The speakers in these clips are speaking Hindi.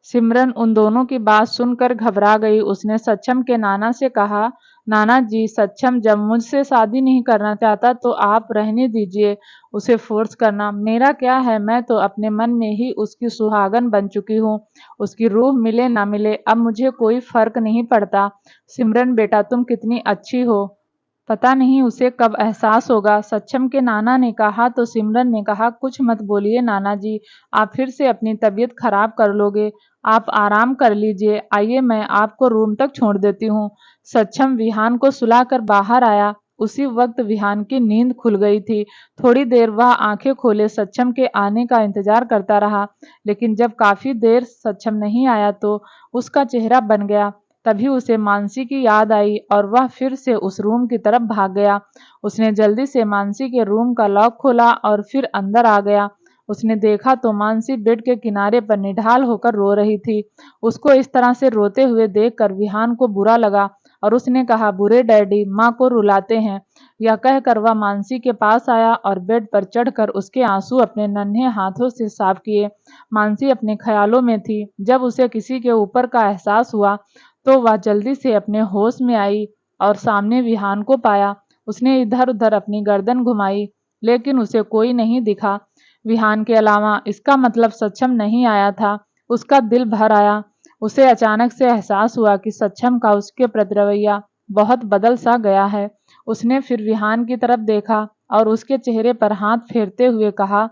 सिमरन उन दोनों की बात सुनकर घबरा गई। उसने सक्षम के नाना से कहा, नाना जी, सक्षम जब मुझसे शादी नहीं करना चाहता तो आप रहने दीजिए, उसे फोर्स करना मेरा क्या है। मैं तो अपने मन में ही उसकी सुहागन बन चुकी हूँ। उसकी रूह मिले ना मिले अब मुझे कोई फर्क नहीं पड़ता। सिमरन बेटा, तुम कितनी अच्छी हो, पता नहीं उसे कब एहसास होगा। सक्षम के नाना ने कहा तो सिमरन ने कहा, कुछ मत बोलिए नाना जी, आप फिर से अपनी तबीयत खराब कर लोगे। आप आराम कर लीजिए, आइए मैं आपको रूम तक छोड़ देती हूँ। सक्षम विहान को सुलाकर बाहर आया। उसी वक्त विहान की नींद खुल गई थी। थोड़ी देर वह आंखें खोले सक्षम के आने का इंतजार करता रहा, लेकिन जब काफी देर सक्षम नहीं आया तो उसका चेहरा बन गया। तभी उसे मानसी की याद आई और वह फिर से उस रूम की तरफ भाग गया। उसने जल्दी से मानसी के रूम का लॉक खोला और फिर अंदर आ गया। उसने देखा तो मानसी बेड के किनारे पर निढाल होकर रो रही थी। उसको इस तरह से रोते हुए देखकर विहान को बुरा लगा और उसने कहा, बुरे डैडी माँ को रुलाते हैं। यह कहकर वह मानसी के पास आया और बेड पर चढ़कर उसके आंसू अपने नन्हे हाथों से साफ किए। मानसी अपने ख्यालों में थी। जब उसे किसी के ऊपर का एहसास हुआ तो वह जल्दी से अपने होश में आई और सामने विहान को पाया। उसने इधर उधर अपनी गर्दन घुमाई, लेकिन उसे कोई नहीं दिखा विहान के अलावा। इसका मतलब सक्षम नहीं आया था। उसका दिल भर आया। उसे अचानक से एहसास हुआ कि सक्षम का उसके प्रति रवैया बहुत बदल सा गया है। उसने फिर विहान की तरफ देखा और उसके चेहरे पर हाथ फेरते हुए कहा,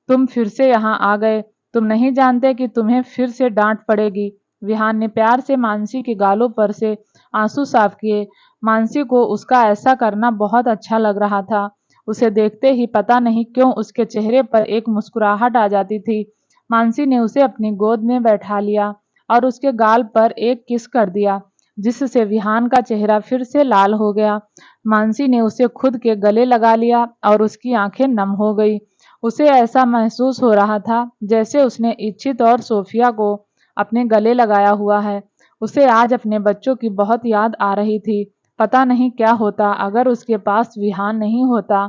तुम फिर से यहाँ आ गए। तुम नहीं जानते कि तुम्हें फिर से डांट पड़ेगी। विहान ने प्यार से मानसी के गालों पर से आंसू साफ किए। मानसी को उसका ऐसा करना बहुत अच्छा लग रहा था। उसे देखते ही पता नहीं क्यों उसके चेहरे पर एक मुस्कुराहट आ जाती थी। मानसी ने उसे अपनी गोद में बैठा लिया और उसके गाल पर एक किस कर दिया, जिससे विहान का चेहरा फिर से लाल हो गया। मानसी ने उसे खुद के गले लगा लिया और उसकी आंखें नम हो गई। उसे ऐसा महसूस हो रहा था जैसे उसने इच्छित और सोफिया को अपने गले लगाया हुआ है। उसे आज अपने बच्चों की बहुत याद आ रही थी। पता नहीं क्या होता अगर उसके पास विहान नहीं होता।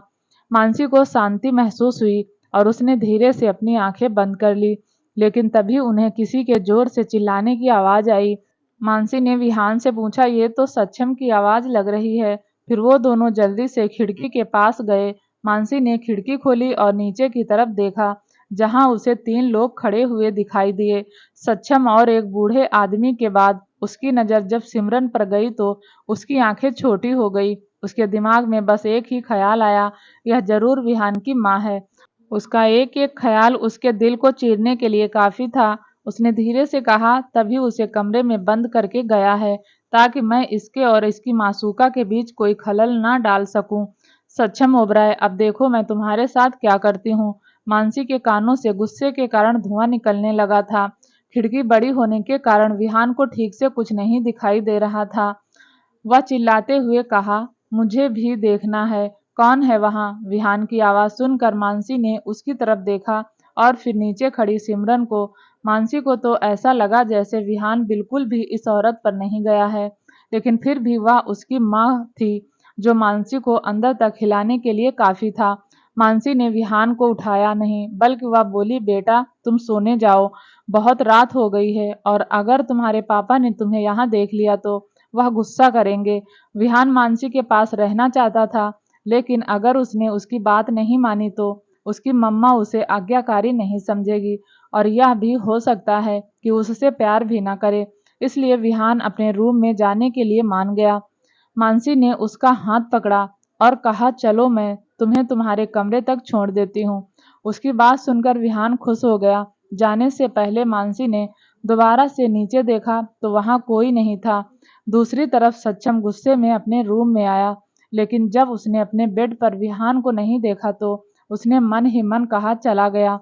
मानसी को शांति महसूस हुई और उसने धीरे से अपनी आंखें बंद कर ली, लेकिन तभी उन्हें किसी के जोर से चिल्लाने की आवाज आई। मानसी ने विहान से पूछा, ये तो सक्षम की आवाज लग रही है। फिर वो दोनों जल्दी से खिड़की के पास गए। मानसी ने खिड़की खोली और नीचे की तरफ देखा, जहां उसे 3 लोग खड़े हुए दिखाई दिए, सक्षम और एक बूढ़े आदमी के बाद उसकी नज़र जब सिमरन पर गई तो उसकी आंखें छोटी हो गई। उसके दिमाग में बस एक ही ख्याल आया, यह जरूर विहान की माँ है। उसका एक एक ख्याल उसके दिल को चीरने के लिए काफी था। उसने धीरे से कहा, तभी उसे कमरे में बंद करके गया है, ताकि मैं इसके और इसकी मासूका के बीच कोई खलल ना डाल सकूं। सक्षम ओबराय, अब देखो मैं तुम्हारे साथ क्या करती हूँ। मानसी के कानों से गुस्से के कारण धुआं निकलने लगा था। खिड़की बड़ी होने के कारण विहान को ठीक से कुछ नहीं दिखाई दे रहा था। वह चिल्लाते हुए कहा, मुझे भी देखना है, कौन है वहां। विहान की आवाज सुनकर मानसी ने उसकी तरफ देखा और फिर नीचे खड़ी सिमरन को। मानसी को तो ऐसा लगा जैसे विहान बिल्कुल भी इस औरत पर नहीं गया है, लेकिन फिर भी वह उसकी माँ थी, जो मानसी को अंदर तक हिलाने के लिए काफी था। मानसी ने विहान को उठाया नहीं, बल्कि वह बोली, बेटा तुम सोने जाओ, बहुत रात हो गई है और अगर तुम्हारे पापा ने तुम्हें यहाँ देख लिया तो वह गुस्सा करेंगे। विहान मानसी के पास रहना चाहता था, लेकिन अगर उसने उसकी बात नहीं मानी तो उसकी मम्मा उसे आज्ञाकारी नहीं समझेगी और यह भी हो सकता है कि उससे प्यार भी ना करे। इसलिए विहान अपने रूम में जाने के लिए मान गया। मानसी ने उसका हाथ पकड़ा और कहा, चलो मैं तुम्हें तुम्हारे कमरे तक छोड़ देती हूँ। उसकी बात सुनकर विहान खुश हो गया। जाने से पहले मानसी ने दोबारा से नीचे देखा तो वहां कोई नहीं था। दूसरी तरफ सक्षम गुस्से में अपने रूम में आया, लेकिन जब उसने अपने बेड पर विहान को नहीं देखा तो उसने मन ही मन कहा, चला गया।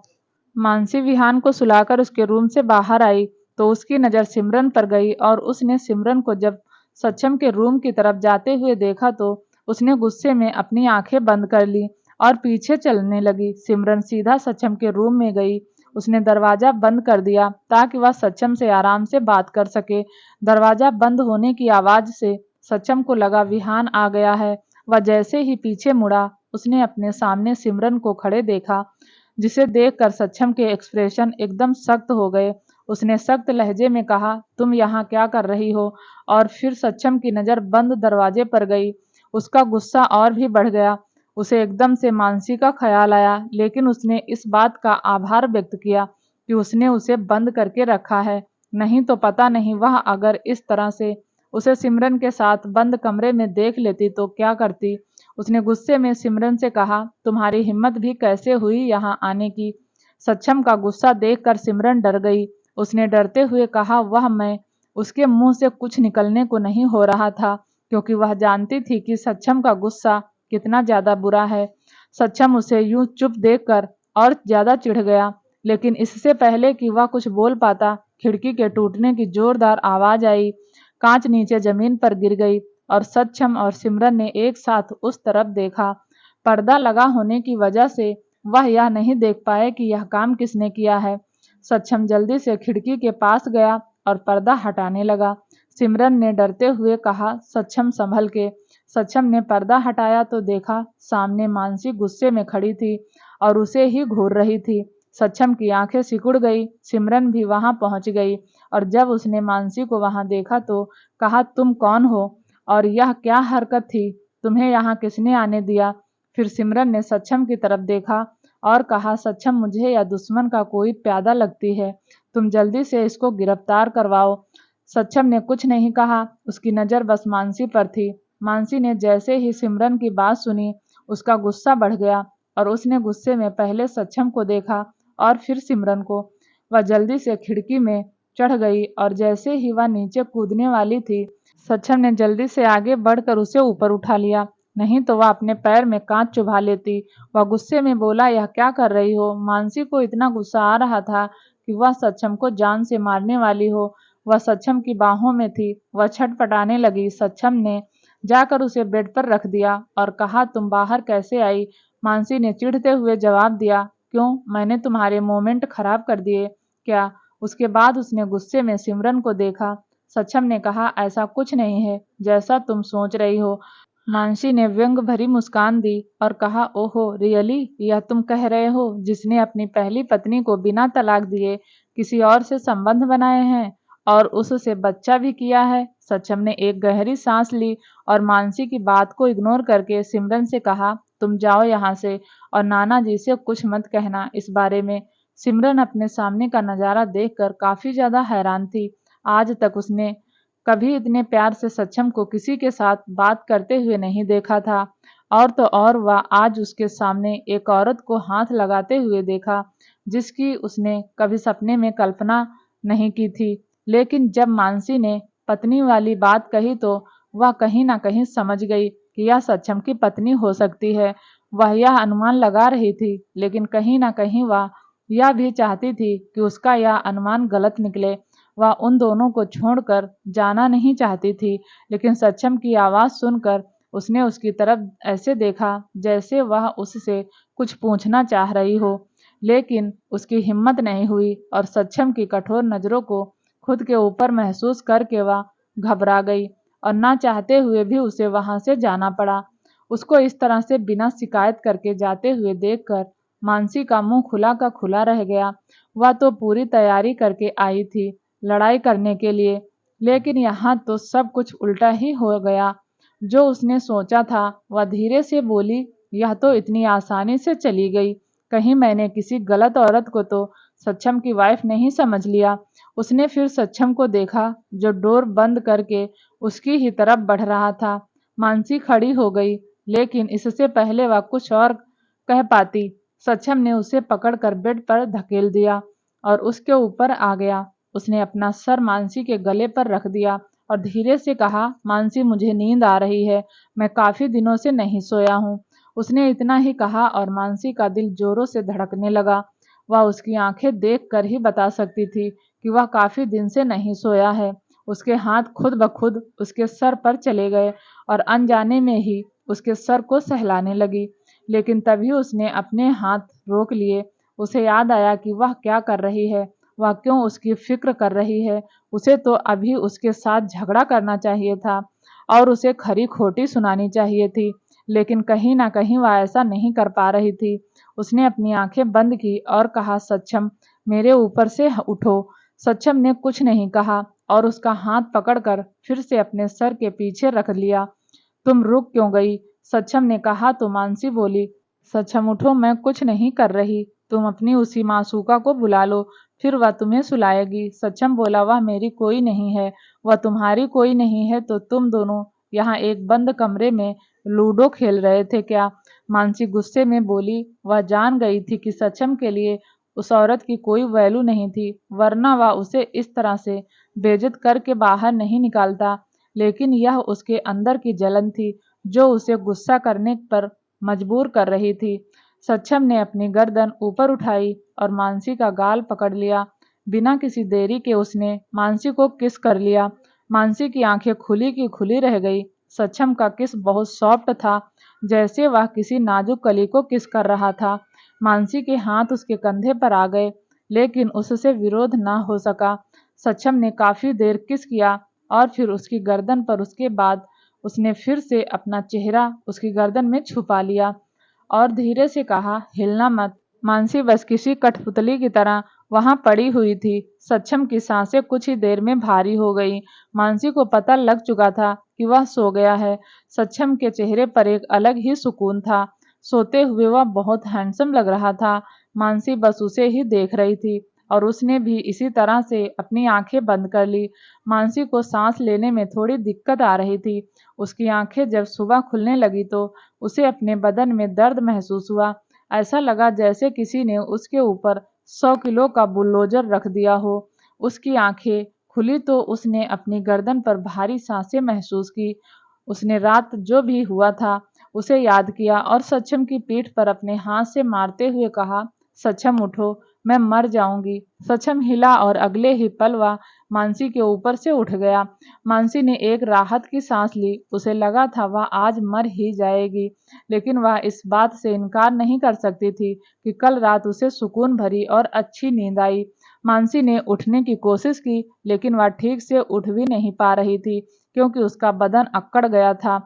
मानसी विहान को सुलाकर उसके रूम से बाहर आई तो उसकी नज़र सिमरन पर गई और उसने सिमरन को जब सक्षम के रूम की तरफ जाते हुए देखा तो उसने गुस्से में अपनी आंखें बंद कर ली और पीछे चलने लगी। सिमरन सीधा सक्षम के रूम में गई। उसने दरवाजा बंद कर दिया ताकि वह सक्षम से आराम से बात कर सके। दरवाजा बंद होने की आवाज से सक्षम को लगा विहान आ गया है। वह जैसे ही पीछे मुड़ा, उसने अपने सामने सिमरन को खड़े देखा, जिसे देखकर सक्षम के एक्सप्रेशन एकदम सख्त हो गए। उसने सख्त लहजे में कहा, तुम यहाँ क्या कर रही हो? और फिर सक्षम की नज़र बंद दरवाजे पर गई। उसका गुस्सा और भी बढ़ गया। उसे एकदम से मानसी का ख्याल आया, लेकिन उसने इस बात का आभार व्यक्त किया कि उसने उसे बंद करके रखा है। नहीं तो पता नहीं वह अगर इस तरह से उसे सिमरन के साथ बंद कमरे में देख लेती तो क्या करती। उसने गुस्से में सिमरन से कहा, तुम्हारी हिम्मत भी कैसे हुई यहाँ आने की? सक्षम का गुस्सा देखकर सिमरन डर गई। उसने डरते हुए कहा, वह मैं। उसके मुंह से कुछ निकलने को नहीं हो रहा था, क्योंकि वह जानती थी कि सक्षम का गुस्सा कितना ज्यादा बुरा है। सक्षम उसे यूं चुप देखकर और ज्यादा चिढ़ गया, लेकिन इससे पहले कि वह कुछ बोल पाता, खिड़की के टूटने की जोरदार आवाज आई। कांच नीचे जमीन पर गिर गई और सक्षम और सिमरन ने एक साथ उस तरफ देखा। पर्दा लगा होने की वजह से वह यह नहीं देख पाए कि यह काम किसने किया है। सक्षम जल्दी से खिड़की के पास गया और पर्दा हटाने लगा। सिमरन ने डरते हुए कहा, सक्षम संभल के। सक्षम ने पर्दा हटाया तो देखा सामने मानसी गुस्से में खड़ी थी और उसे ही घूर रही थी। सक्षम की आंखें सिकुड़ गई। सिमरन भी वहां पहुंच गई और जब उसने मानसी को वहां देखा तो कहा, तुम कौन हो और यह क्या हरकत थी? तुम्हें यहाँ किसने आने दिया? फिर सिमरन ने सक्षम की तरफ देखा और कहा, सक्षम मुझे या दुश्मन का कोई प्यादा लगती है। तुम जल्दी से इसको गिरफ्तार करवाओ। सक्षम ने कुछ नहीं कहा, उसकी नज़र बस मानसी पर थी। मानसी ने जैसे ही सिमरन की बात सुनी, उसका गुस्सा बढ़ गया और उसने गुस्से में पहले सक्षम को देखा और फिर सिमरन को। वह जल्दी से खिड़की में चढ़ गई और जैसे ही वह नीचे कूदने वाली थी, सक्षम ने जल्दी से आगे बढ़कर उसे ऊपर उठा लिया, नहीं तो वह अपने पैर में कांच चुभा लेती। वह गुस्से में बोला, यह क्या कर रही हो? मानसी को इतना गुस्सा आ रहा था कि वह सक्षम को जान से मारने वाली हो। वह सक्षम की बाहों में थी। वह छटपटाने लगी। सक्षम ने जाकर उसे बेड पर रख दिया और कहा, तुम बाहर कैसे आई? मानसी ने चिढ़ते हुए जवाब दिया, क्यों, मैंने तुम्हारे मोमेंट खराब कर दिए क्या? उसके बाद उसने गुस्से में सिमरन को देखा। सक्षम ने कहा, ऐसा कुछ नहीं है जैसा तुम सोच रही हो। मानसी ने व्यंग भरी मुस्कान दी और कहा, ओहो रियली, यह तुम कह रहे हो जिसने अपनी पहली पत्नी को बिना तलाक दिए किसी और से संबंध बनाए हैं और उससे बच्चा भी किया है? सक्षम ने एक गहरी सांस ली और मानसी की बात को इग्नोर करके सिमरन से कहा, तुम जाओ यहाँ से और नाना जी से कुछ मत कहना इस बारे में। सिमरन अपने सामने का नजारा देखकर काफी ज्यादा हैरान थी। आज तक उसने कभी इतने प्यार से सक्षम को किसी के साथ बात करते हुए नहीं देखा था, और तो और वह आज उसके सामने एक औरत को हाथ लगाते हुए देखा जिसकी उसने कभी सपने में कल्पना नहीं की थी। लेकिन जब मानसी ने पत्नी वाली बात कही तो वह कहीं ना कहीं समझ गई कि यह सक्षम की पत्नी हो सकती है। वह यह अनुमान लगा रही थी, लेकिन कहीं ना कहीं वह यह भी चाहती थी कि उसका यह अनुमान गलत निकले। वह उन दोनों को छोड़कर जाना नहीं चाहती थी, लेकिन सक्षम की आवाज़ सुनकर उसने उसकी तरफ ऐसे देखा जैसे वह उससे कुछ पूछना चाह रही हो, लेकिन उसकी हिम्मत नहीं हुई और सक्षम की कठोर नज़रों को खुद के ऊपर महसूस करके वह घबरा गई और ना चाहते हुए भी उसे वहां से जाना पड़ा। उसको इस तरह से बिना शिकायत करके जाते हुए देखकर मानसी का मुंह खुला का खुला रह गया। वह तो पूरी तैयारी करके आई थी लड़ाई करने के लिए, लेकिन यहाँ तो सब कुछ उल्टा ही हो गया। जो उसने सोचा था, वह धीरे से बोली, यह तो इतनी आसानी से चली गई। कहीं मैंने किसी गलत औरत को तो सक्षम की वाइफ नहीं समझ लिया। उसने फिर सक्षम को देखा जो डोर बंद करके उसकी ही तरफ बढ़ रहा था। मानसी खड़ी हो गई, लेकिन इससे पहले वह कुछ और कह पाती, सक्षम ने उसे पकड़कर बेड पर धकेल दिया और उसके ऊपर आ गया। उसने अपना सर मानसी के गले पर रख दिया और धीरे से कहा, मानसी मुझे नींद आ रही है, मैं काफी दिनों से नहीं सोया हूँ। उसने इतना ही कहा और मानसी का दिल जोरों से धड़कने लगा। वह उसकी आंखें देख कर ही बता सकती थी कि वह काफी दिन से नहीं सोया है। उसके हाथ खुद ब खुद उसके सर पर चले गए और अनजाने में ही उसके सर को सहलाने लगी, लेकिन तभी उसने अपने हाथ रोक लिए। उसे याद आया कि वह क्या कर रही है, वह क्यों उसकी फिक्र कर रही है। उसे तो अभी उसके साथ झगड़ा करना चाहिए था और उसे खरी खोटी सुनानी चाहिए थी, लेकिन कहीं ना कहीं वह ऐसा नहीं कर पा रही थी। उसने अपनी आंखें बंद की और कहा, सक्षम मेरे ऊपर से उठो। सक्षम ने कुछ नहीं कहा और उसका हाथ पकड़कर फिर से अपने सर के पीछे रख लिया। तुम रुक क्यों गई? सक्षम ने कहा तो मानसी बोली, सक्षम उठो, मैं कुछ नहीं कर रही, तुम अपनी उसी मासूका को बुला लो, फिर वह तुम्हें सुलाएगी। सक्षम बोला, वह मेरी कोई नहीं है, वह तुम्हारी कोई नहीं है, तो तुम दोनों यहाँ एक बंद कमरे में लूडो खेल रहे थे क्या? मानसी गुस्से में बोली, वह जान गई थी कि सक्षम के लिए उस औरत की कोई वैल्यू नहीं थी, वरना वह उसे इस तरह से बेइज्जत करके बाहर नहीं निकालता, लेकिन यह उसके अंदर की जलन थी जो उसे गुस्सा करने पर मजबूर कर रही थी। सक्षम ने अपनी गर्दन ऊपर उठाई और मानसी का गाल पकड़ लिया। बिना किसी देरी के उसने मानसी को किस कर लिया। मानसी की आंखें खुली की खुली रह गई। सक्षम का किस बहुत सॉफ्ट था, जैसे वह किसी नाजुक कली को किस कर रहा था। मानसी के हाथ उसके कंधे पर आ गए, लेकिन उससे विरोध न हो सका। सक्षम ने काफी देर किस किया और फिर उसकी गर्दन पर, उसके बाद उसने फिर से अपना चेहरा उसकी गर्दन में छुपा लिया और धीरे से कहा, हिलना मत। मानसी बस किसी कठपुतली की तरह वहां पड़ी हुई थी। सक्षम की सांसें कुछ ही देर में भारी हो गई। मानसी को पता लग चुका था कि वह सो गया है। सक्षम के चेहरे पर एक अलग ही सुकून था। सोते हुए वह बहुत हैंडसम लग रहा था। मानसी बस उसे ही देख रही थी और उसने भी इसी तरह से अपनी आंखें बंद कर ली। मानसी को सांस लेने में थोड़ी दिक्कत आ रही थी। उसकी आंखें जब सुबह खुलने लगी तो उसे अपने बदन में दर्द महसूस हुआ। ऐसा लगा जैसे किसी ने उसके ऊपर 100 किलो का बुलडोजर रख दिया हो। उसकी आंखें खुली तो उसने अपनी गर्दन पर भारी सांसें महसूस की। उसने रात जो भी हुआ था उसे याद किया और सक्षम की पीठ पर अपने हाथ से मारते हुए कहा, सक्षम उठो, मैं मर जाऊंगी। सक्षम हिला और अगले ही पल वह मानसी के ऊपर से उठ गया। मानसी ने एक राहत की सांस ली। उसे लगा था वह आज मर ही जाएगी, लेकिन वह इस बात से इनकार नहीं कर सकती थी कि कल रात उसे सुकून भरी और अच्छी नींद आई। मानसी ने उठने की कोशिश की, लेकिन वह ठीक से उठ भी नहीं पा रही थी क्योंकि उसका बदन अक्कड़ गया था।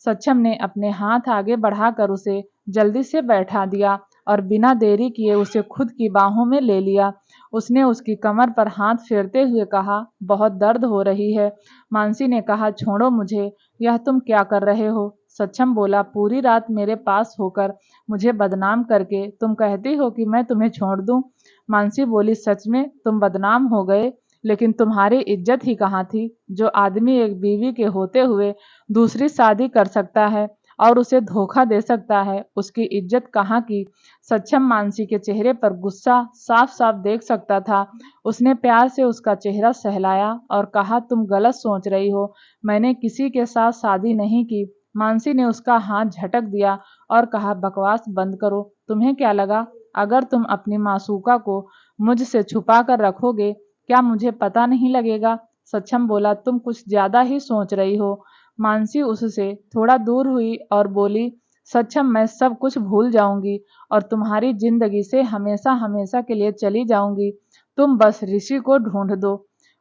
सक्षम ने अपने हाथ आगे बढ़ाकर उसे जल्दी से बैठा दिया और बिना देरी किए उसे खुद की बाहों में ले लिया। उसने उसकी कमर पर हाथ फेरते हुए कहा, बहुत दर्द हो रही है। मानसी ने कहा, छोड़ो मुझे, यह तुम क्या कर रहे हो? सक्षम बोला, पूरी रात मेरे पास होकर मुझे बदनाम करके तुम कहती हो कि मैं तुम्हें छोड़ दूं। मानसी बोली, सच में तुम बदनाम हो गए, लेकिन तुम्हारी इज्जत ही कहाँ थी? जो आदमी एक बीवी के होते हुए दूसरी शादी कर सकता है और उसे धोखा दे सकता है, उसकी इज्जत कहाँ की? सक्षम मानसी के चेहरे पर गुस्सा साफ साफ देख सकता था। उसने प्यार से उसका चेहरा सहलाया और कहा, तुम गलत सोच रही हो, मैंने किसी के साथ शादी नहीं की। मानसी ने उसका हाथ झटक दिया और कहा, बकवास बंद करो। तुम्हें क्या लगा अगर तुम अपनी मासूका को मुझसे छुपा कर रखोगे, क्या मुझे पता नहीं लगेगा? सक्षम बोला, तुम कुछ ज्यादा ही सोच रही हो। मानसी उससे थोड़ा दूर हुई और बोली, सक्षम, मैं सब कुछ भूल जाऊंगी और तुम्हारी जिंदगी से हमेशा हमेशा के लिए चली जाऊंगी। तुम बस ऋषि को ढूंढ दो।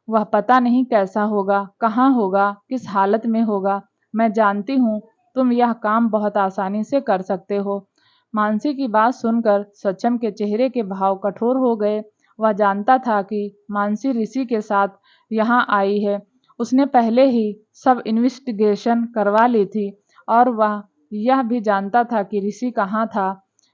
वह पता नहीं कैसा होगा, कहाँ होगा, किस हालत में होगा। मैं जानती हूँ तुम यह काम बहुत आसानी से कर सकते हो। मानसी की बात सुनकर सक्षम के चेहरे के भाव कठोर हो गए। वह जानता था कि मानसी ऋषि के साथ यहाँ आई है। उसने पहले ही सब इन्वेस्टिगेशन करवा ली थी और वह यह भी जानता था कि ऋषि कहाँ था,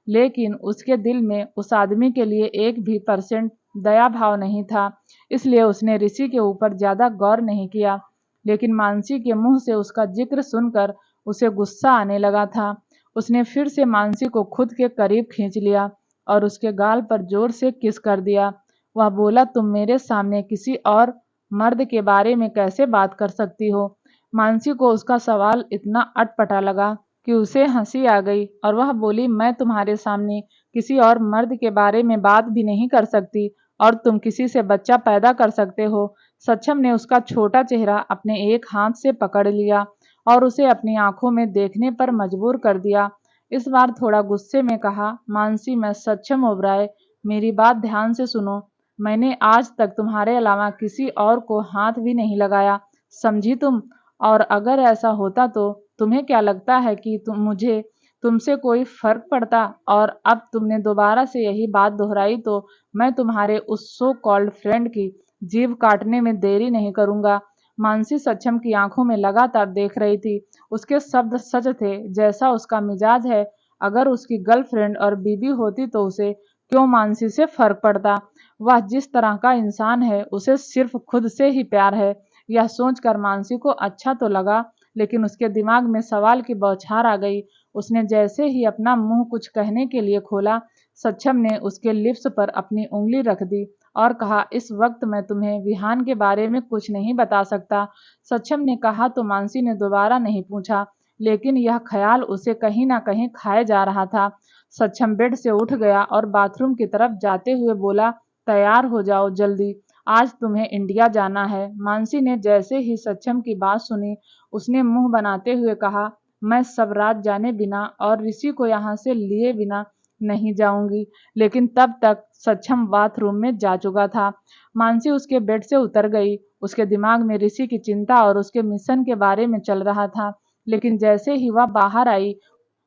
लेकिन उसके दिल में उस आदमी के लिए 1% भी दया भाव नहीं था, इसलिए उसने ऋषि के ऊपर ज्यादा गौर नहीं किया। लेकिन मानसी के मुंह से उसका जिक्र सुनकर उसे गुस्सा आने लगा था। उसने फिर से मानसी को खुद के करीब खींच लिया और उसके गाल पर जोर से किस कर दिया। वह बोला, तुम मेरे सामने किसी और मर्द के बारे में कैसे बात कर सकती हो? मानसी को उसका सवाल इतना अटपटा लगा कि उसे हंसी आ गई और वह बोली, मैं तुम्हारे सामने किसी और मर्द के बारे में बात भी नहीं कर सकती और तुम किसी से बच्चा पैदा कर सकते हो। सक्षम ने उसका छोटा चेहरा अपने एक हाथ से पकड़ लिया और उसे अपनी आंखों में देखने पर मजबूर कर दिया। इस बार थोड़ा गुस्से में कहा, मानसी, मैं सक्षम ओबराय, मेरी बात ध्यान से सुनो। मैंने आज तक तुम्हारे अलावा किसी और को हाथ भी नहीं लगाया, समझी तुम? और अगर ऐसा होता तो तुम्हें क्या लगता है कि मुझे तुमसे कोई फर्क पड़ता? और अब तुमने दोबारा से यही बात दोहराई तो मैं तुम्हारे उस सो कॉल्ड फ्रेंड की जीभ काटने में देरी नहीं करूंगा। मानसी सक्षम की आंखों में लगातार देख रही थी। उसके शब्द सच थे, जैसा उसका मिजाज है। अगर उसकी गर्लफ्रेंड और बीबी होती तो उसे क्यों मानसी से फर्क पड़ता। वह जिस तरह का इंसान है उसे सिर्फ खुद से ही प्यार है। यह सोचकर मानसी को अच्छा तो लगा, लेकिन उसके दिमाग में सवाल की बौछार आ गई। उसने जैसे ही अपना मुंह कुछ कहने के लिए खोला, सक्षम ने उसके लिप्स पर अपनी उंगली रख दी और कहा, इस वक्त मैं तुम्हें विहान के बारे में कुछ नहीं बता सकता। सक्षम ने कहा तो मानसी ने दोबारा नहीं पूछा, लेकिन यह ख्याल उसे कहीं ना कहीं खाए जा रहा था। सक्षम बेड से उठ गया और बाथरूम की तरफ जाते हुए बोला, तैयार हो जाओ जल्दी, आज तुम्हें इंडिया जाना है। मानसी ने जैसे ही सक्षम की बात सुनी, उसने मुंह बनाते हुए कहा, मैं सब रात जाने बिना और ऋषि को यहाँ से लिए बिना नहीं जाऊंगी। लेकिन तब तक सक्षम बाथरूम में जा चुका था। मानसी उसके बेड से उतर गई। उसके दिमाग में ऋषि की चिंता और उसके मिशन के बारे में चल रहा था। लेकिन जैसे ही वह बाहर आई,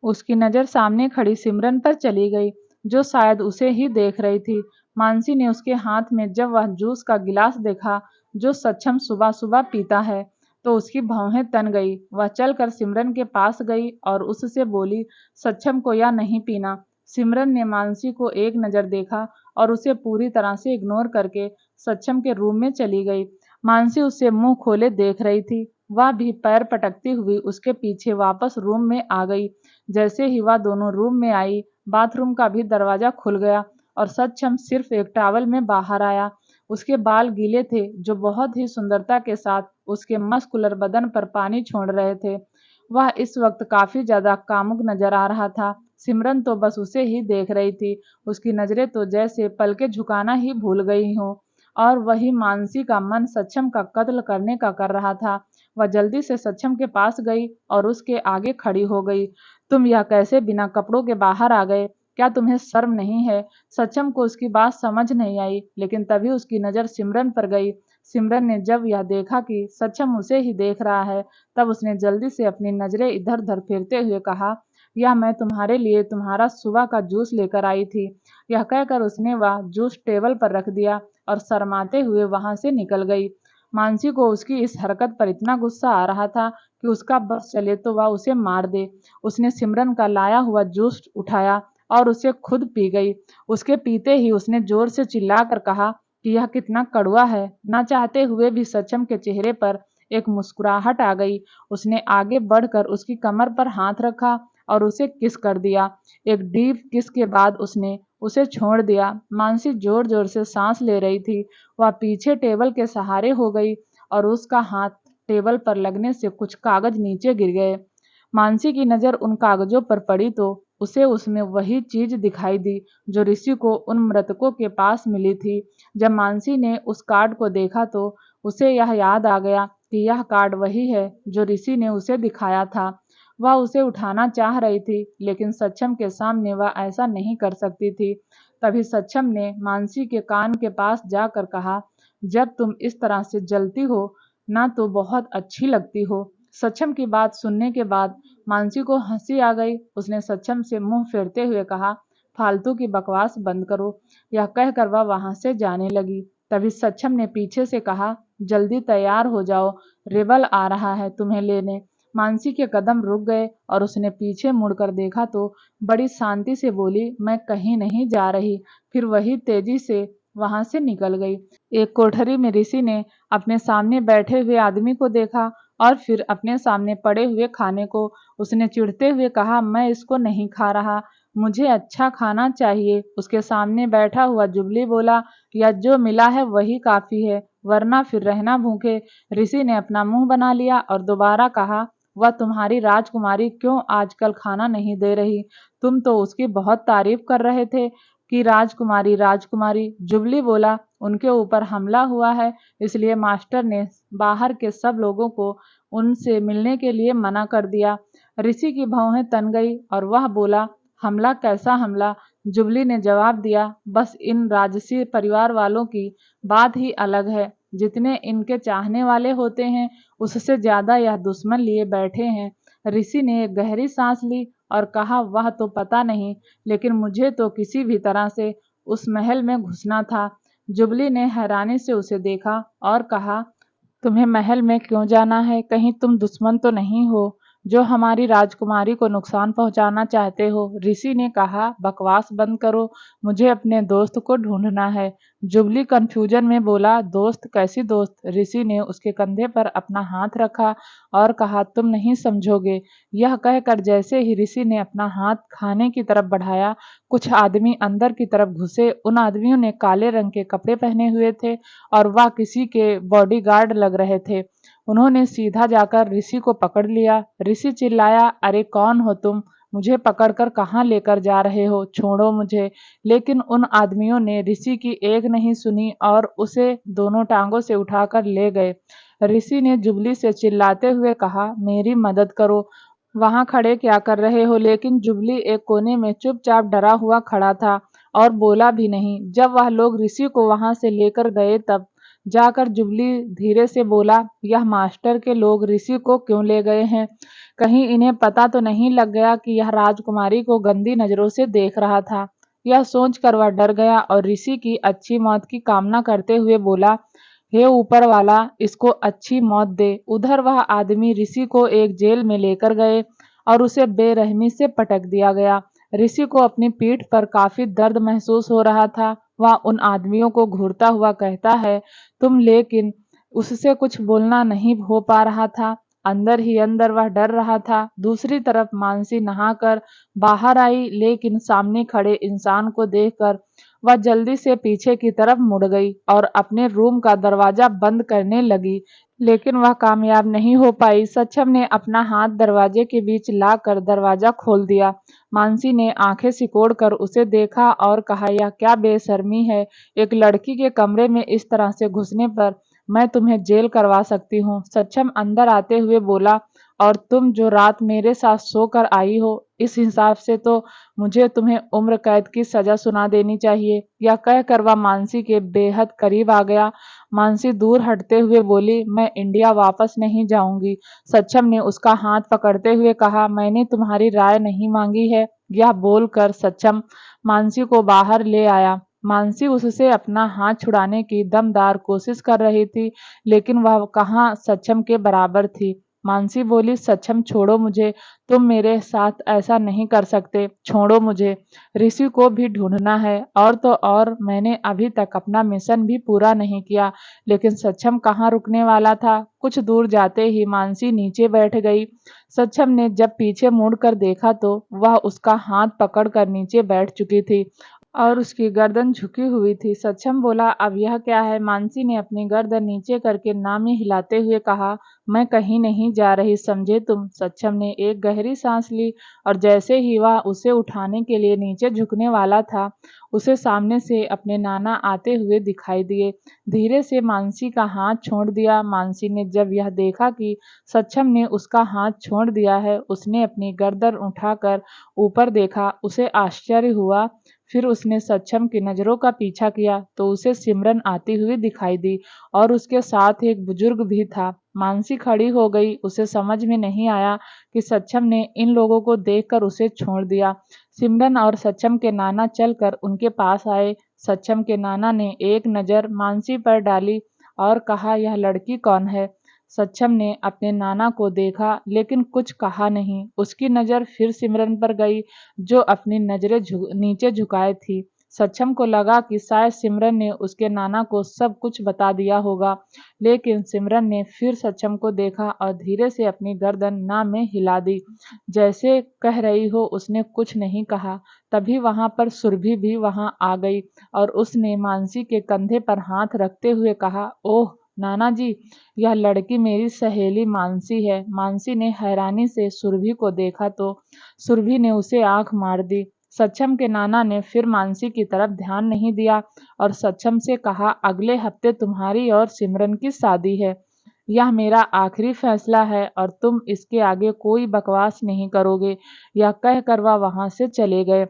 उसकी नज़र सामने खड़ी सिमरन पर चली गई, जो शायद उसे ही देख रही थी। मानसी ने उसके हाथ में जब वह जूस का गिलास देखा जो सक्षम सुबह सुबह पीता है, तो उसकी भौहें तन गई। वह चलकर सिमरन के पास गई और उससे बोली, सक्षम को यह नहीं पीना। सिमरन ने मानसी को एक नज़र देखा और उसे पूरी तरह से इग्नोर करके सक्षम के रूम में चली गई। मानसी उसे मुंह खोले देख रही थी। वह भी पैर पटकती हुई उसके पीछे वापस रूम में आ गई। जैसे ही वह दोनों रूम में आई, बाथरूम का भी दरवाजा खुल गया और सक्षम सिर्फ एक टॉवल में बाहर आया। उसके बाल गीले थे, जो बहुत ही सुंदरता के साथ उसके मस्कुलर बदन पर पानी छोड़ रहे थे। वह इस वक्त काफी ज्यादा कामुक नजर आ रहा था। सिमरन तो बस उसे ही देख रही थी। उसकी नजरें तो जैसे पलके झुकाना ही भूल गई हों। और वही मानसी का मन सक्षम का कत्ल करने का कर रहा था। वह जल्दी से सक्षम के पास गई और उसके आगे खड़ी हो गई। तुम यह कैसे बिना कपड़ों के बाहर आ गए? क्या तुम्हें शर्म नहीं है? सक्षम को उसकी बात समझ नहीं आई, लेकिन तभी उसकी नज़र सिमरन पर गई। सिमरन ने जब यह देखा कि सक्षम उसे ही देख रहा है, तब उसने जल्दी से अपनी नज़रें इधर उधर फेरते हुए कहा, यह मैं तुम्हारे लिए तुम्हारा सुबह का जूस लेकर आई थी। यह कहकर उसने वह जूस टेबल पर रख दिया और शर्माते हुए वहां से निकल गई। मानसी को उसकी इस हरकत पर इतना गुस्सा आ रहा था कि उसका बस चले तो वह उसे मार दे। उसने सिमरन का लाया हुआ जूस उठाया और उसे खुद पी गई। उसके पीते ही उसने जोर से चिल्लाकर कहा कि यह कितना कड़वा है। ना चाहते हुए भी सक्षम के चेहरे पर एक मुस्कुराहट आ गई। उसने आगे बढ़कर उसकी कमर पर हाथ रखा और उसे किस कर दिया। एक डीप किस के बाद उसने उसे छोड़ दिया। मानसी जोर जोर से सांस ले रही थी। वह पीछे टेबल के सहारे हो गई और उसका हाथ टेबल पर लगने से कुछ कागज नीचे गिर गए। मानसी की नज़र उन कागजों पर पड़ी तो उसे उसमें वही चीज दिखाई दी जो ऋषि को उन मृतकों के पास मिली थी। जब मानसी ने उस कार्ड को देखा तो उसे यह याद आ गया कि यह कार्ड वही है जो ऋषि ने उसे दिखाया था। वह उसे उठाना चाह रही थी, लेकिन सक्षम के सामने वह ऐसा नहीं कर सकती थी। तभी सक्षम ने मानसी के कान के पास जाकर कहा, जब तुम इस तरह से जलती हो ना तो बहुत अच्छी लगती हो। सक्षम की बात सुनने के बाद मानसी को हंसी आ गई। उसने सक्षम से मुंह फेरते हुए कहा, फालतू की बकवास बंद करो। यह कहकर वह वहां से जाने लगी। तभी सक्षम ने पीछे से कहा, जल्दी तैयार हो जाओ, रेबल आ रहा है तुम्हें लेने। मानसी के कदम रुक गए और उसने पीछे मुड़कर देखा तो बड़ी शांति से बोली, मैं कहीं नहीं जा रही। फिर वही तेजी से वहां से निकल गई। एक कोठरी में ऋषि ने अपने सामने बैठे हुए आदमी को देखा और फिर अपने सामने पड़े हुए खाने को। उसने चिढ़ते हुए कहा, मैं इसको नहीं खा रहा, मुझे अच्छा खाना चाहिए। उसके सामने बैठा हुआ जुबली बोला, या जो मिला है वही काफी है, वरना फिर रहना भूखे। ऋषि ने अपना मुंह बना लिया और दोबारा कहा, वह तुम्हारी राजकुमारी क्यों आजकल खाना नहीं दे रही? तुम तो उसकी बहुत तारीफ कर रहे थे कि राजकुमारी राजकुमारी। जुबली बोला, उनके ऊपर हमला हुआ है, इसलिए मास्टर ने बाहर के सब लोगों को उनसे मिलने के लिए मना कर दिया। ऋषि की भौहें तन गई और वह बोला, हमला? कैसा हमला? जुबली ने जवाब दिया, बस इन राजसी परिवार वालों की बात ही अलग है। जितने इनके चाहने वाले होते हैं, उससे ज्यादा यह दुश्मन लिए बैठे हैं। ऋषि ने एक गहरी सांस ली और कहा, वह तो पता नहीं, लेकिन मुझे तो किसी भी तरह से उस महल में घुसना था। जुबली ने हैरानी से उसे देखा और कहा, तुम्हें महल में क्यों जाना है? कहीं तुम दुश्मन तो नहीं हो जो हमारी राजकुमारी को नुकसान पहुंचाना चाहते हो? ऋषि ने कहा, बकवास बंद करो, मुझे अपने दोस्त को ढूंढना है। जुबली कंफ्यूजन में बोला, दोस्त? कैसी दोस्त? ऋषि ने उसके कंधे पर अपना हाथ रखा और कहा, तुम नहीं समझोगे। यह कहकर जैसे ही ऋषि ने अपना हाथ खाने की तरफ बढ़ाया, कुछ आदमी अंदर की तरफ घुसे। उन आदमियों ने काले रंग के कपड़े पहने हुए थे और वह किसी के बॉडीगार्ड लग रहे थे। उन्होंने सीधा जाकर ऋषि को पकड़ लिया। ऋषि चिल्लाया, अरे कौन हो तुम? मुझे पकड़कर कहाँ लेकर जा रहे हो? छोड़ो मुझे। लेकिन उन आदमियों ने ऋषि की एक नहीं सुनी और उसे दोनों टांगों से उठाकर ले गए। ऋषि ने जुबली से चिल्लाते हुए कहा, मेरी मदद करो, वहां खड़े क्या कर रहे हो? लेकिन जुबली एक कोने में चुपचाप डरा हुआ खड़ा था और बोला भी नहीं। जब वह लोग ऋषि को वहां से लेकर गए तब जाकर जुबली धीरे से बोला, यह मास्टर के लोग ऋषि को क्यों ले गए हैं? कहीं इन्हें पता तो नहीं लग गया कि यह राजकुमारी को गंदी नजरों से देख रहा था? यह सोचकर वह डर गया और ऋषि की अच्छी मौत की कामना करते हुए बोला, हे ऊपर वाला, इसको अच्छी मौत दे। उधर वह आदमी ऋषि को एक जेल में लेकर गए और उसे बेरहमी से पटक दिया गया। ऋषि को अपनी पीठ पर काफी दर्द महसूस हो रहा था। वह उन आदमियों को घूरता हुआ कहता है, तुम, लेकिन उससे कुछ बोलना नहीं हो पा रहा था। अंदर ही अंदर वह डर रहा था। दूसरी तरफ मानसी नहाकर बाहर आई, लेकिन सामने खड़े इंसान को देखकर वह जल्दी से पीछे की तरफ मुड़ गई और अपने रूम का दरवाजा बंद करने लगी। लेकिन वह कामयाब नहीं हो पाई। सक्षम ने अपना हाथ दरवाजे के बीच लाकर दरवाजा खोल दिया। मानसी ने आंखें सिकोड़कर उसे देखा और कहा, यह क्या बेशर्मी है? एक लड़की के कमरे में इस तरह से घुसने पर मैं तुम्हें जेल करवा सकती हूँ। सक्षम अंदर आते हुए बोला, और तुम जो रात मेरे साथ सोकर आई हो, इस हिसाब से तो मुझे तुम्हें उम्र कैद की सजा सुना देनी चाहिए। यह कहकर वह मानसी के बेहद करीब आ गया। मानसी दूर हटते हुए बोली, मैं इंडिया वापस नहीं जाऊंगी। सक्षम ने उसका हाथ पकड़ते हुए कहा, मैंने तुम्हारी राय नहीं मांगी है। यह बोलकर सक्षम मानसी को बाहर ले आया। मानसी उससे अपना हाथ छुड़ाने की दमदार कोशिश कर रही थी, लेकिन वह कहाँ सक्षम के बराबर थी। मानसी बोली, सक्षम छोड़ो मुझे, तुम मेरे साथ ऐसा नहीं कर सकते, छोड़ो मुझे। ऋषि को भी ढूंढना है, और तो और मैंने अभी तक अपना मिशन भी पूरा नहीं किया। लेकिन सक्षम कहाँ रुकने वाला था। कुछ दूर जाते ही मानसी नीचे बैठ गई। सक्षम ने जब पीछे मुड़कर देखा तो वह उसका हाथ पकड़कर नीचे बैठ चुकी थी और उसकी गर्दन झुकी हुई थी। सक्षम बोला, अब यह क्या है? मानसी ने अपनी गर्दन नीचे करके नामी हिलाते हुए कहा, मैं कहीं नहीं जा रही, समझे तुम? सक्षम ने एक गहरी सांस ली और जैसे ही वह उसे उठाने के लिए नीचे झुकने वाला था, उसे सामने से अपने नाना आते हुए दिखाई दिए। धीरे से मानसी का हाथ छोड़ दिया। मानसी ने जब यह देखा कि सक्षम ने उसका हाथ छोड़ दिया है, उसने अपनी गर्दन उठाकर ऊपर देखा। उसे आश्चर्य हुआ। फिर उसने सक्षम की नजरों का पीछा किया तो उसे सिमरन आती हुई दिखाई दी और उसके साथ एक बुजुर्ग भी था। मानसी खड़ी हो गई। उसे समझ में नहीं आया कि सक्षम ने इन लोगों को देखकर उसे छोड़ दिया। सिमरन और सक्षम के नाना चलकर उनके पास आए। सक्षम के नाना ने एक नज़र मानसी पर डाली और कहा, यह लड़की कौन है? सक्षम ने अपने नाना को देखा लेकिन कुछ कहा नहीं। उसकी नज़र फिर सिमरन पर गई, जो अपनी नजरें नीचे झुकाए थी। सक्षम को लगा कि शायद सिमरन ने उसके नाना को सब कुछ बता दिया होगा, लेकिन सिमरन ने फिर सक्षम को देखा और धीरे से अपनी गर्दन ना में हिला दी, जैसे कह रही हो उसने कुछ नहीं कहा। तभी वहां पर सुरभि भी वहां आ गई और उसने मानसी के कंधे पर हाथ रखते हुए कहा, ओह नाना जी, यह लड़की मेरी सहेली मानसी है। मानसी ने हैरानी से सुरभि को देखा तो सुरभि ने उसे आंख मार दी। सक्षम के नाना ने फिर मानसी की तरफ ध्यान नहीं दिया और सक्षम से कहा, अगले हफ्ते तुम्हारी और सिमरन की शादी है। यह मेरा आखिरी फैसला है और तुम इसके आगे कोई बकवास नहीं करोगे। यह कहकर वह वहां से चले गए।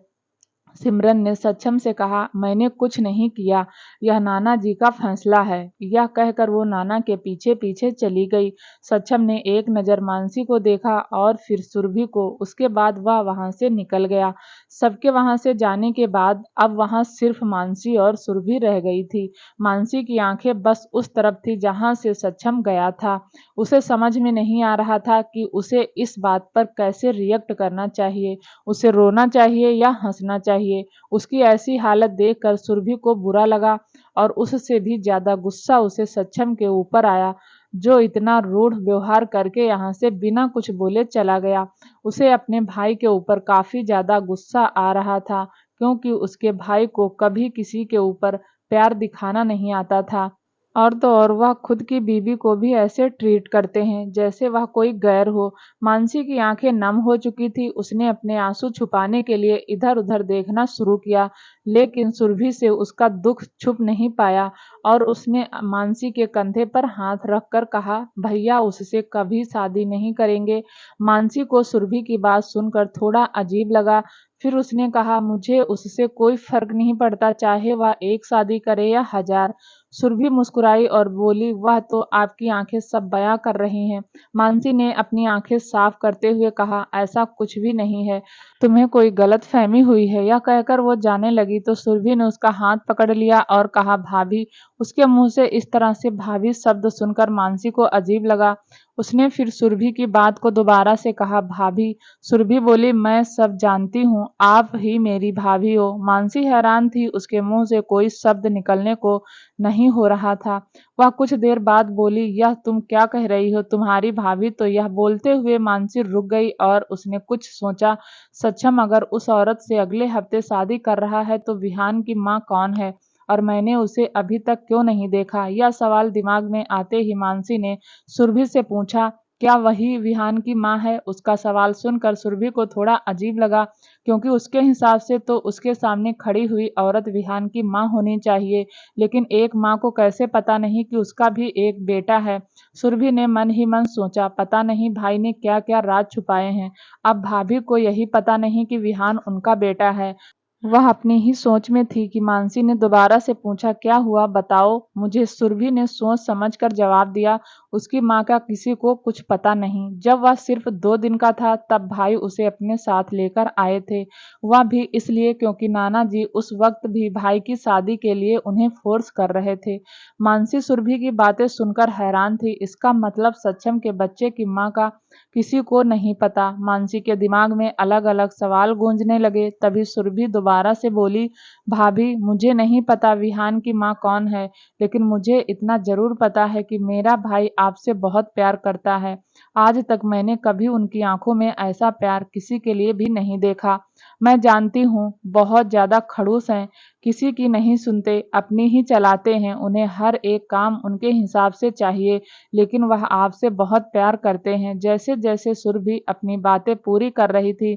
सिमरन ने सक्षम से कहा, मैंने कुछ नहीं किया, यह नाना जी का फैसला है। यह कहकर वो नाना के पीछे पीछे चली गई। सक्षम ने एक नज़र मानसी को देखा और फिर सुरभि को, उसके बाद वह वहां से निकल गया। सबके वहां से जाने के बाद अब वहां सिर्फ मानसी और सुरभि रह गई थी। मानसी की आंखें बस उस तरफ थी जहां से सक्षम गया था। उसे समझ में नहीं आ रहा था कि उसे इस बात पर कैसे रिएक्ट करना चाहिए। उसे रोना चाहिए या हंसना चाहिए। उसकी ऐसी हालत देखकर सुरभि को बुरा लगा और उससे भी ज्यादा गुस्सा उसे सक्षम के ऊपर आया, जो इतना रूढ़ व्यवहार करके यहाँ से बिना कुछ बोले चला गया। उसे अपने भाई के ऊपर काफी ज्यादा गुस्सा आ रहा था, क्योंकि उसके भाई को कभी किसी के ऊपर प्यार दिखाना नहीं आता था। और तो और वह खुद की बीवी को भी ऐसे ट्रीट करते हैं जैसे वह कोई गैर हो। मानसी की आंखें नम हो चुकी थी। उसने अपने आंसू छुपाने के लिए इधर-उधर देखना शुरू किया, लेकिन सुरभि से उसका दुख छुप नहीं पाया और उसने मानसी के कंधे पर हाथ रखकर कहा, भैया उससे कभी शादी नहीं करेंगे। मानसी को सुरभि की बात सुनकर थोड़ा अजीब लगा। फिर उसने कहा, मुझे उससे कोई फर्क नहीं पड़ता, चाहे वह एक शादी करे या हजार। सुरभि मुस्कुराई और बोली, वह तो आपकी आंखें सब बयां कर रही हैं। मानसी ने अपनी आंखें साफ करते हुए कहा, ऐसा कुछ भी नहीं है, तुम्हें कोई गलत फहमी हुई है। यह कहकर वो जाने लगी तो सुरभि ने उसका हाथ पकड़ लिया और कहा, भाभी। उसके मुंह से इस तरह से भाभी शब्द सुनकर मानसी को अजीब लगा। उसने फिर सुरभि की बात को दोबारा से कहा, भाभी। सुरभि बोली, मैं सब जानती हूँ, आप ही मेरी भाभी हो। मानसी हैरान थी, उसके मुंह से कोई शब्द निकलने को नहीं हो रहा था। वह कुछ देर बाद बोली, यह तुम क्या कह रही हो, तुम्हारी भाभी तो। यह बोलते हुए मानसी रुक गई और उसने कुछ सोचा। सक्षम अगर उस औरत से अगले हफ्ते शादी कर रहा है तो विहान की माँ कौन है, और मैंने उसे अभी तक क्यों नहीं देखा। यह सवाल दिमाग में आते ही मानसी ने सुरभि से पूछा, क्या वही विहान की माँ है। उसका सवाल सुनकर सुरभि को थोड़ा अजीब लगा, क्योंकि उसके हिसाब से तो उसके सामने खड़ी हुई औरत विहान की माँ होनी चाहिए, लेकिन एक माँ को कैसे पता नहीं कि उसका भी एक बेटा है। सुरभि ने मन ही मन सोचा, पता नहीं भाई ने क्या क्या राज छुपाए हैं। अब भाभी को यही पता नहीं कि विहान उनका बेटा है। वह अपनी ही सोच में थी कि मानसी ने दोबारा से पूछा, क्या हुआ, बताओ मुझे। सुरभि ने सोच समझकर जवाब दिया, उसकी माँ का किसी को कुछ पता नहीं। जब वह सिर्फ 2 दिन का था तब भाई उसे अपने साथ लेकर आए थे। वह भी इसलिए क्योंकि नाना जी उस वक्त भी भाई की शादी के लिए उन्हें फोर्स कर रहे थे। मानसी सुरभि की बातें सुनकर हैरान थी। इसका मतलब सक्षम के बच्चे की माँ का किसी को नहीं पता। मानसी के दिमाग में अलग अलग सवाल गूंजने लगे। तभी सुरभि दोबारा से बोली, भाभी मुझे नहीं पता विहान की माँ कौन है, लेकिन मुझे इतना जरूर पता है कि मेरा भाई आपसे बहुत प्यार करता है। आज तक मैंने कभी उनकी आंखों में ऐसा प्यार किसी के लिए भी नहीं देखा। मैं जानती हूँ बहुत ज्यादा खड़ूस हैं, किसी की नहीं सुनते, अपनी ही चलाते हैं। उन्हें हर एक काम उनके हिसाब से चाहिए, लेकिन वह आपसे बहुत प्यार करते हैं। जैसे जैसे सुरभि अपनी बातें पूरी कर रही थी,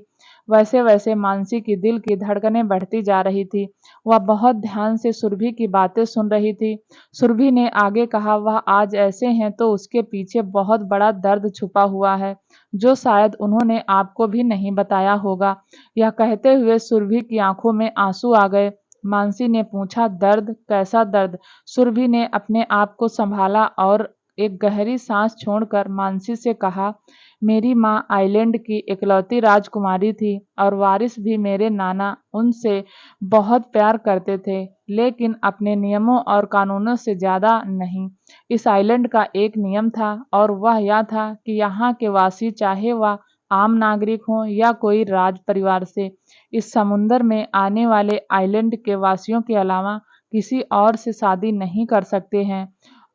वैसे वैसे मानसी की दिल की धड़कनें बढ़ती जा रही थी। वह बहुत ध्यान से सुरभि की बातें सुन रही थी। सुरभि ने आगे कहा, वह आज ऐसे हैं तो उसके पीछे बहुत बड़ा दर्द छुपा हुआ है, जो शायद उन्होंने आपको भी नहीं बताया होगा। यह कहते हुए सुरभि की आंखों में आंसू आ गए। मानसी ने पूछा, दर्द, कैसा दर्द। सुरभि ने अपने आप को संभाला और एक गहरी सांस छोड़कर मानसी से कहा, मेरी माँ आइलैंड की इकलौती राजकुमारी थी और वारिस भी मेरे नाना उनसे बहुत प्यार करते थे, लेकिन अपने नियमों और कानूनों से ज्यादा नहीं। इस आइलैंड का एक नियम था और वह यह था कि यहाँ के वासी, चाहे वह आम नागरिक हों या कोई राज परिवार से, इस समुंदर में आने वाले आइलैंड के वासियों के अलावा किसी और से शादी नहीं कर सकते हैं।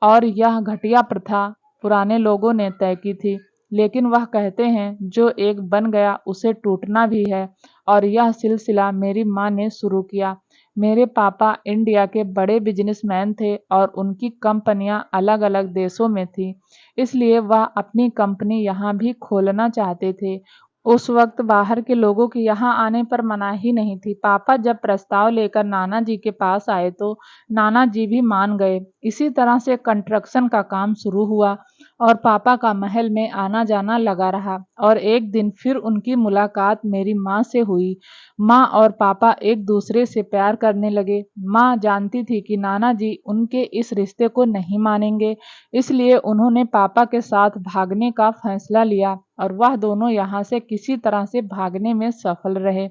और यह घटिया प्रथा पुराने लोगों ने तय की थी, लेकिन वह कहते हैं जो एक बन गया उसे टूटना भी है, और यह सिलसिला मेरी माँ ने शुरू किया। मेरे पापा इंडिया के बड़े बिजनेसमैन थे और उनकी कंपनियां अलग अलग देशों में थी, इसलिए वह अपनी कंपनी यहाँ भी खोलना चाहते थे। उस वक्त बाहर के लोगों के यहाँ आने पर मनाही नहीं थी। पापा जब प्रस्ताव लेकर नाना जी के पास आए तो नाना जी भी मान गए। इसी तरह से कंस्ट्रक्शन का काम शुरू हुआ। और पापा का महल में आना जाना लगा रहा। और एक दिन फिर उनकी मुलाकात मेरी माँ से हुई। माँ और पापा एक दूसरे से प्यार करने लगे। माँ जानती थी कि नाना जी उनके इस रिश्ते को नहीं मानेंगे, इसलिए उन्होंने पापा के साथ भागने का फैसला लिया और वह दोनों यहाँ से किसी तरह से भागने में सफल रहे।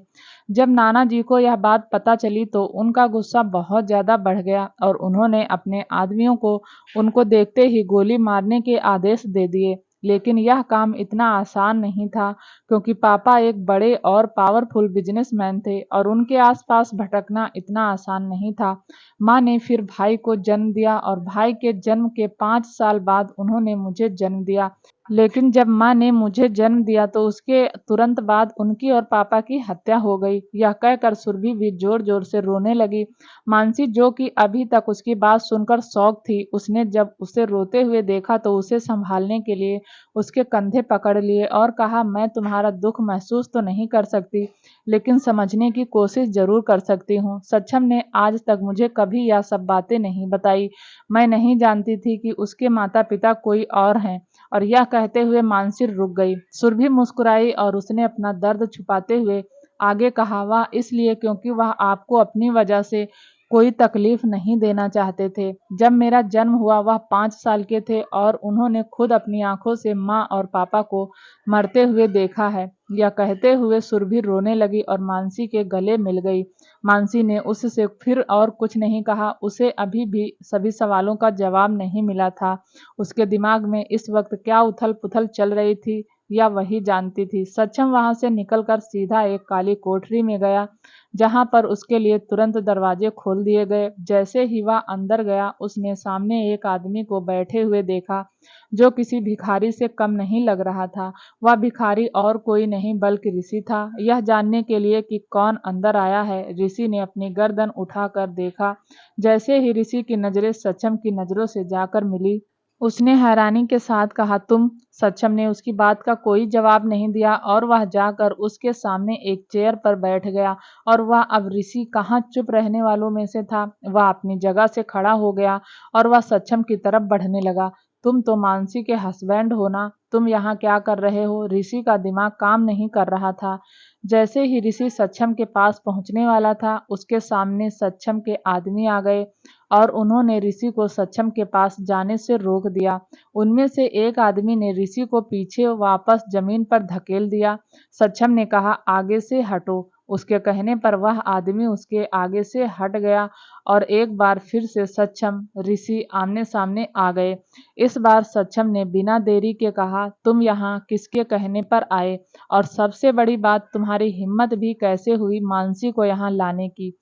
जब नाना जी को यह बात पता चली तो उनका गुस्सा बहुत ज्यादा बढ़ गया और उन्होंने अपने आदमियों को उनको देखते ही गोली मारने के आदेश दे दिए। लेकिन यह काम इतना आसान नहीं था, क्योंकि पापा एक बड़े और पावरफुल बिजनेसमैन थे और उनके आसपास भटकना इतना आसान नहीं था। माँ ने फिर भाई को जन्म दिया और भाई के जन्म के 5 साल बाद उन्होंने मुझे जन्म दिया। लेकिन जब माँ ने मुझे जन्म दिया तो उसके तुरंत बाद उनकी और पापा की हत्या हो गई। यह कहकर सुरभि भी जोर जोर से रोने लगी। मानसी, जो कि अभी तक उसकी बात सुनकर शौक थी, उसने जब उसे रोते हुए देखा तो उसे संभालने के लिए उसके कंधे पकड़ लिए और कहा, मैं तुम्हारा दुख महसूस तो नहीं कर सकती, लेकिन समझने की कोशिश जरूर कर सकती हूँ। सक्षम ने आज तक मुझे कभी यह सब बातें नहीं बताई। मैं नहीं जानती थी कि उसके माता पिता कोई और हैं। और यह कहते हुए मानसी रुक गई। सुरभि मुस्कुराई और उसने अपना दर्द छुपाते हुए आगे कहा, वह इसलिए क्योंकि वह आपको अपनी वजह से कोई तकलीफ नहीं देना चाहते थे। जब मेरा जन्म हुआ वह 5 साल के थे और उन्होंने खुद अपनी आंखों से माँ और पापा को मरते हुए देखा है। यह कहते हुए सुरभि रोने लगी और मानसी के गले मिल गई। मानसी ने उससे फिर और कुछ नहीं कहा। उसे अभी भी सभी सवालों का जवाब नहीं मिला था। उसके दिमाग में इस वक्त क्या उथल पुथल चल रही थी या वही जानती थी। सक्षम वहां से निकलकर सीधा एक काली कोठरी में गया, जहां पर उसके लिए तुरंत दरवाजे खोल दिए गए। जैसे ही वह अंदर गया उसने सामने एक आदमी को बैठे हुए देखा, जो किसी भिखारी से कम नहीं लग रहा था। वह भिखारी और कोई नहीं बल्कि ऋषि था। यह जानने के लिए कि कौन अंदर आया है, ऋषि ने अपनी गर्दन उठाकर देखा। जैसे ही ऋषि की नजरें सक्षम की नजरों से जाकर मिली, उसने हैरानी के साथ कहा, तुम? सक्षम ने उसकी बात का कोई जवाब नहीं दिया और वह जाकर उसके सामने एक चेयर पर बैठ गया। और वह अब ऋषि कहाँ चुप रहने वालों में से था। वह अपनी जगह से खड़ा हो गया और वह सक्षम की तरफ बढ़ने लगा। तुम तो मानसी के हस्बैंड हो ना? तुम यहाँ क्या कर रहे हो? ऋषि का दिमाग काम नहीं कर रहा था। जैसे ही ऋषि सक्षम के पास पहुंचने वाला था, उसके सामने सक्षम के आदमी आ गए और उन्होंने ऋषि को सक्षम के पास जाने से रोक दिया। उनमें से एक आदमी ने ऋषि को पीछे वापस जमीन पर धकेल दिया। सक्षम ने कहा, आगे से हटो। उसके कहने पर वह आदमी उसके आगे से हट गया और एक बार फिर से सक्षम ऋषि आमने सामने आ गए। इस बार सक्षम ने बिना देरी के कहा, तुम यहाँ किसके कहने पर आए? और सबसे बड़ी बात, तुम्हारी हिम्मत भी कैसे हुई मानसी को यहाँ लाने की?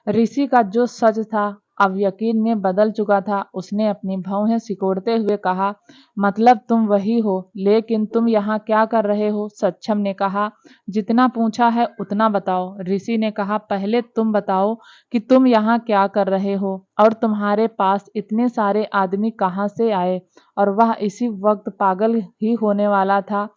ऋषि का जो सच था अब यकीन में बदल चुका था। उसने अपनी भौहें सिकोड़ते हुए कहा, मतलब तुम वही हो, लेकिन तुम यहाँ क्या कर रहे हो? सक्षम ने कहा, जितना पूछा है उतना बताओ। ऋषि ने कहा, पहले तुम बताओ कि तुम यहाँ क्या कर रहे हो और तुम्हारे पास इतने सारे आदमी कहाँ से आए? और वह इसी वक्त पागल ही होने वाला था।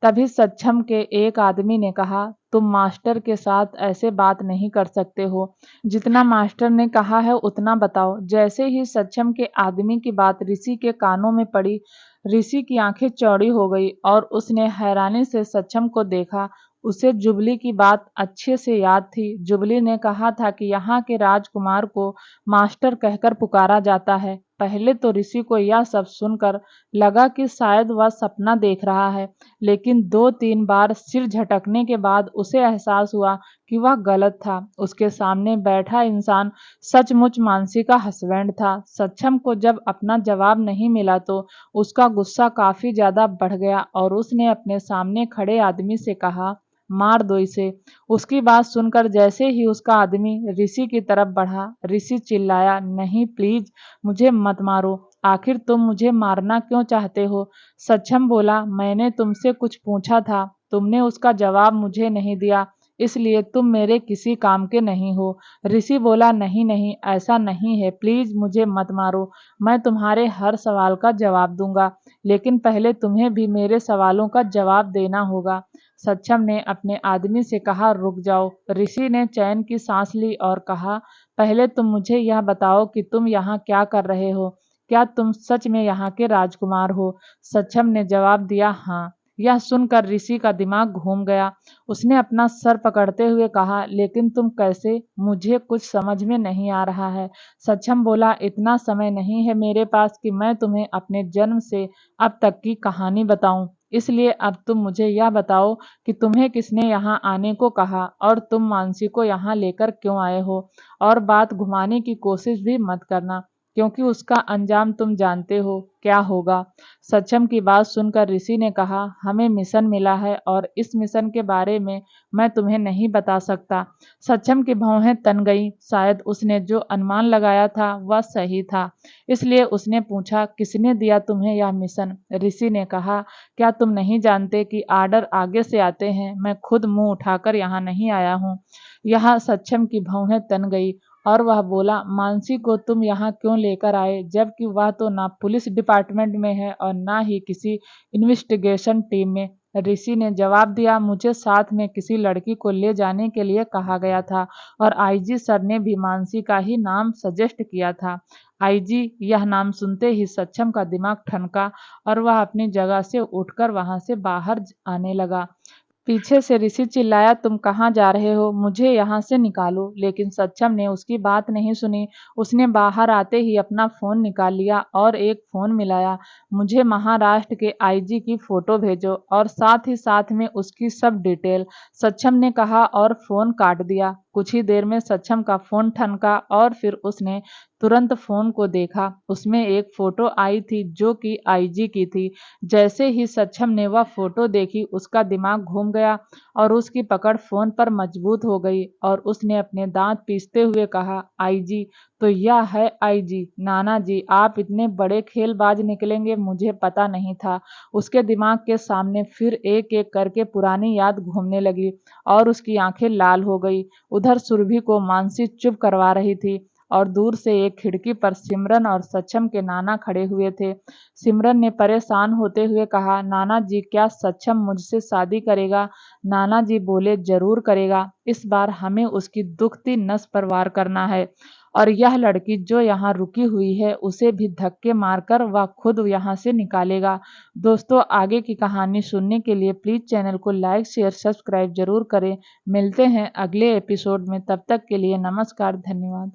तभी सक्षम के एक आदमी ने कहा, तुम मास्टर के साथ ऐसे बात नहीं कर सकते हो। जितना मास्टर ने कहा है उतना बताओ। जैसे ही सक्षम के आदमी की बात ऋषि के कानों में पड़ी, ऋषि की आंखें चौड़ी हो गई और उसने हैरानी से सक्षम को देखा। उसे जुबली की बात अच्छे से याद थी। जुबली ने कहा था कि यहाँ के राजकुमार को मास्टर कहकर पुकारा जाता है। पहले तो ऋषि को यह सब सुनकर लगा कि शायद वह सपना देख रहा है, लेकिन 2-3 बार सिर झटकने के बाद उसे एहसास हुआ कि वह गलत था। उसके सामने बैठा इंसान सचमुच मानसी का हस्बैंड था। सक्षम को जब अपना जवाब नहीं मिला तो उसका गुस्सा काफी ज्यादा बढ़ गया और उसने अपने सामने खड़े आदमी से कहा, मार दो इसे। उसकी बात सुनकर जैसे ही उसका आदमी ऋषि की तरफ बढ़ा, ऋषि चिल्लाया, नहीं प्लीज, मुझे मत मारो। आखिर तुम मुझे मारना क्यों चाहते हो? सक्षम बोला, मैंने तुमसे कुछ पूछा था, तुमने उसका जवाब मुझे नहीं दिया, इसलिए तुम मेरे किसी काम के नहीं हो। ऋषि बोला, नहीं नहीं, ऐसा नहीं है, प्लीज मुझे मत मारो। मैं तुम्हारे हर सवाल का जवाब दूंगा, लेकिन पहले तुम्हें भी मेरे सवालों का जवाब देना होगा। सक्षम ने अपने आदमी से कहा, रुक जाओ। ऋषि ने चैन की सांस ली और कहा, पहले तुम मुझे यह बताओ कि तुम यहाँ क्या कर रहे हो? क्या तुम सच में यहाँ के राजकुमार हो? सक्षम ने जवाब दिया, हाँ। यह सुनकर ऋषि का दिमाग घूम गया। उसने अपना सर पकड़ते हुए कहा, लेकिन तुम कैसे? मुझे कुछ समझ में नहीं आ रहा है। सक्षम बोला, इतना समय नहीं है मेरे पास कि मैं तुम्हें अपने जन्म से अब तक की कहानी बताऊं। इसलिए अब तुम मुझे यह बताओ कि तुम्हें किसने यहाँ आने को कहा और तुम मानसी को यहाँ लेकर क्यों आए हो? और बात घुमाने की कोशिश भी मत करना, क्योंकि उसका अंजाम तुम जानते हो क्या होगा। सक्षम की बात सुनकर ऋषि ने कहा, हमें मिशन मिला है और इस मिशन के बारे में मैं तुम्हें नहीं बता सकता। सक्षम की भौहें तन गईं। शायद उसने जो अनुमान लगाया था वह सही था। इसलिए उसने पूछा, किसने दिया तुम्हें यह मिशन? ऋषि ने कहा, क्या तुम नहीं जानते कि आर्डर आगे से आते हैं? मैं खुद मुंह उठाकर यहाँ नहीं आया हूँ। यहाँ सक्षम की भौहें तन गई और वह बोला, मानसी को तुम यहाँ क्यों लेकर आए, जबकि वह तो ना पुलिस डिपार्टमेंट में है और ना ही किसी इन्वेस्टिगेशन टीम में। ऋषि ने जवाब दिया, मुझे साथ में किसी लड़की को ले जाने के लिए कहा गया था और आईजी सर ने भी मानसी का ही नाम सजेस्ट किया था। आईजी, यह नाम सुनते ही सक्षम का दिमाग ठनका और वह अपनी जगह से उठकर वहां से बाहर आने लगा। पीछे से ऋषि चिल्लाया, तुम कहाँ जा रहे हो? मुझे यहाँ से निकालो। लेकिन सक्षम ने उसकी बात नहीं सुनी। उसने बाहर आते ही अपना फोन निकाल लिया और एक फोन मिलाया। मुझे महाराष्ट्र के आईजी की फोटो भेजो और साथ ही साथ में उसकी सब डिटेल, सक्षम ने कहा और फोन काट दिया। कुछ ही देर में सक्षम का फोन ठनका और फिर उसने तुरंत फोन को देखा। उसमें एक फोटो आई थी जो कि आईजी की थी। जैसे ही सक्षम ने वह फोटो देखी, उसका दिमाग घूम गया और उसकी पकड़ फोन पर मजबूत हो गई और उसने अपने दांत पीसते हुए कहा, आईजी, तो यह है आईजी। नाना जी, आप इतने बड़े खेलबाज निकलेंगे मुझे पता नहीं था। उसके दिमाग के सामने फिर एक एक करके पुरानी याद घूमने लगी और उसकी आंखें लाल हो गई। उधर सुरभि को मानसी चुप करवा रही थी और दूर से एक खिड़की पर सिमरन और सक्षम के नाना खड़े हुए थे। सिमरन ने परेशान होते हुए कहा, नाना जी, क्या सक्षम मुझसे शादी करेगा? नाना जी बोले, जरूर करेगा। इस बार हमें उसकी दुखती नस पर वार करना है और यह लड़की जो यहाँ रुकी हुई है उसे भी धक्के मारकर वह खुद यहाँ से निकालेगा। दोस्तों, आगे की कहानी सुनने के लिए प्लीज चैनल को लाइक शेयर सब्सक्राइब जरूर करें। मिलते हैं अगले एपिसोड में, तब तक के लिए नमस्कार, धन्यवाद।